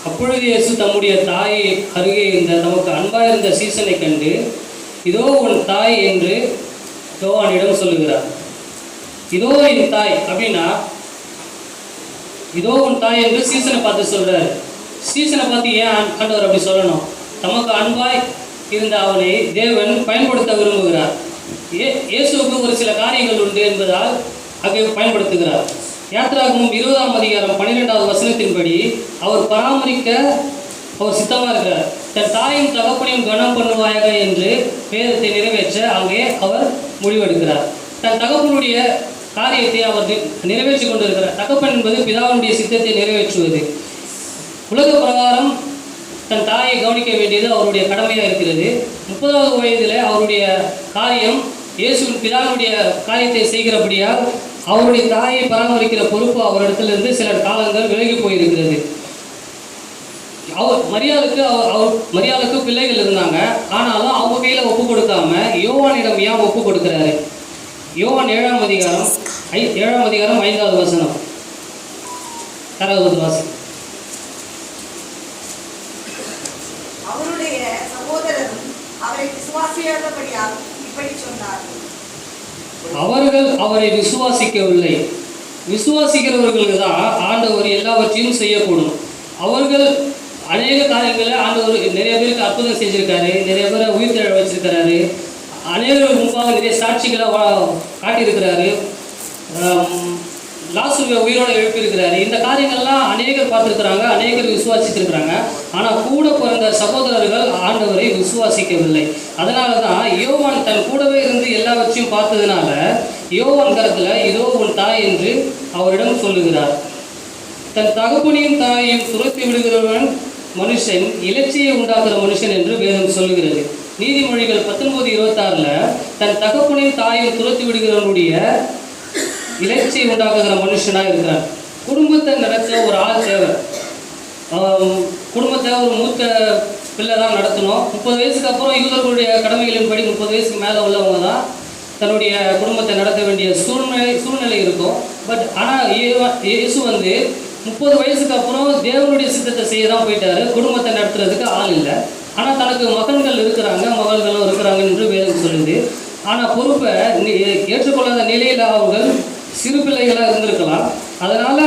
அப்பொழுது இயேசு தம்முடைய தாயை அருகே இருந்த தமக்கு அன்பாயிருந்த சீசனை கண்டு, இதோ உன் தாய் என்று யோவானிடம் சொல்லுகிறார். இதோ என் தாய் அப்படின்னா, இதோ உன் தாய் என்று சீசனை பார்த்து சொல்றாரு. சீசனை பார்த்து ஏன் ஆண்டவர் அப்படி சொல்லணும்? தமக்கு அன்பாய் இருந்த அவனை தேவன் பயன்படுத்த விரும்புகிறார். இயேசுவுக்கு ஒரு சில காரியங்கள் உண்டு என்பதால் அதை பயன்படுத்துகிறார். யாத்திராகமம் 20ஆம் அதிகாரம் 12வது வசனத்தின்படி அவர் பராமரிக்க அவர் சித்தமாக இருக்கிறார். தன் தாயும் தகப்பனையும் கனம் பண்ணுவாயாக என்று வேதத்தை நிறைவேற்ற அங்கே அவர் முடிவெடுக்கிறார். தன் தகப்பனுடைய காரியத்தை அவர் நிறைவேற்றி கொண்டிருக்கிறார். தகப்பன் என்பது பிதாவுடைய சித்தத்தை நிறைவேற்றுவது. உலக பிரகாரம் தன் தாயை கவனிக்க வேண்டியது அவருடைய கடமையாக இருக்கிறது. 30வது வயதில் அவருடைய காரியம் இயேசுவின் பிதாவுடைய காரியத்தை செய்கிறபடியால் அவருடைய தாயை பராமரிக்கிற பொறுப்பு அவரிடத்திலிருந்து சில காலங்கள் விலகி போயிருக்கிறது. மரியாளுக்கு பிள்ளைகள் இருந்தாங்க. ஆனாலும் அவங்க கையில் ஒப்பு கொடுக்காம யோவானிடம் ஏன் ஒப்பு கொடுக்கிறாரு? யோவான் 7ஆம் அதிகாரம் 5வது வசனம். 6வது வாசனம். அவருடைய சகோதரரும் அவரை விசுவாசியாதபடியால் இப்படி சொன்னார். அவர்கள் அவரை விசுவாசிக்கவில்லை. விசுவாசிக்கிறவர்களுக்கு தான் ஆண்டவர் எல்லாவற்றையும் செய்யக்கூடும். அவர்கள் அநேக காரியங்களை ஆண்டவர் நிறைய பேருக்கு அற்புதம் செஞ்சுருக்காரு, நிறைய பேரை உயிர் தழ வச்சிருக்கிறாரு, அநேகர் முன்பாக நிறைய சாட்சிகளை காட்டியிருக்கிறாரு, லாசருவை உயிரோடு எழுப்பியிருக்கிறாரு. இந்த காரியங்கள்லாம் அநேகர் பார்த்துருக்குறாங்க, அநேகர் விசுவாசிச்சிருக்கிறாங்க. ஆனால் கூட பிறந்த சகோதரர்கள் ஆண்டவரை விசுவாசிக்கவில்லை. அதனால தான் யோவான் தன் கூடவே இருந்து எல்லாவற்றையும் பார்த்ததுனால யோவான் கரத்தில் இதோ உன் தாய் என்று அவரிடம் சொல்லுகிறார். தன் தகப்பனையும் தாயையும் துரத்தி விடுகிறவன் மனுஷன் இலட்சியை உண்டாக்குற மனுஷன் என்று வேதம் சொல்லுகிறது. நீதிமொழிகள் 19:26 தன் தகப்பனையும் தாயையும் துரத்தி விடுகிறவனுடைய இலட்சியை உண்டாக்குகிற மனுஷனாக இருக்கிறார். குடும்பத்தை நடத்த ஒரு ஆள் தேவை. குடும்பத்தை ஒரு மூத்த பிள்ளை தான் நடத்தணும். 30 வயசுக்கு அப்புறம் யூதர்களுடைய கடமைகளின்படி 30 வயசுக்கு மேலே உள்ளவங்க தான் தன்னுடைய குடும்பத்தை நடத்த வேண்டிய சூழ்நிலை இருக்கும். பட் ஆனால் இயேசு 30 வயசுக்கு அப்புறம் தேவனுடைய சித்தத்தை செய்ய தான் போயிட்டாரு. குடும்பத்தை நடத்துறதுக்கு ஆள் இல்லை. ஆனால் தனக்கு மகன்கள் இருக்கிறாங்க, மகள்களும் இருக்கிறாங்க என்று வேதம் சொல்லுது. ஆனால் பொறுப்பை ஏற்றுக்கொள்ளாத நிலையில் அவர்கள் சிறு பிள்ளைகளாக இருந்திருக்கலாம். அதனால்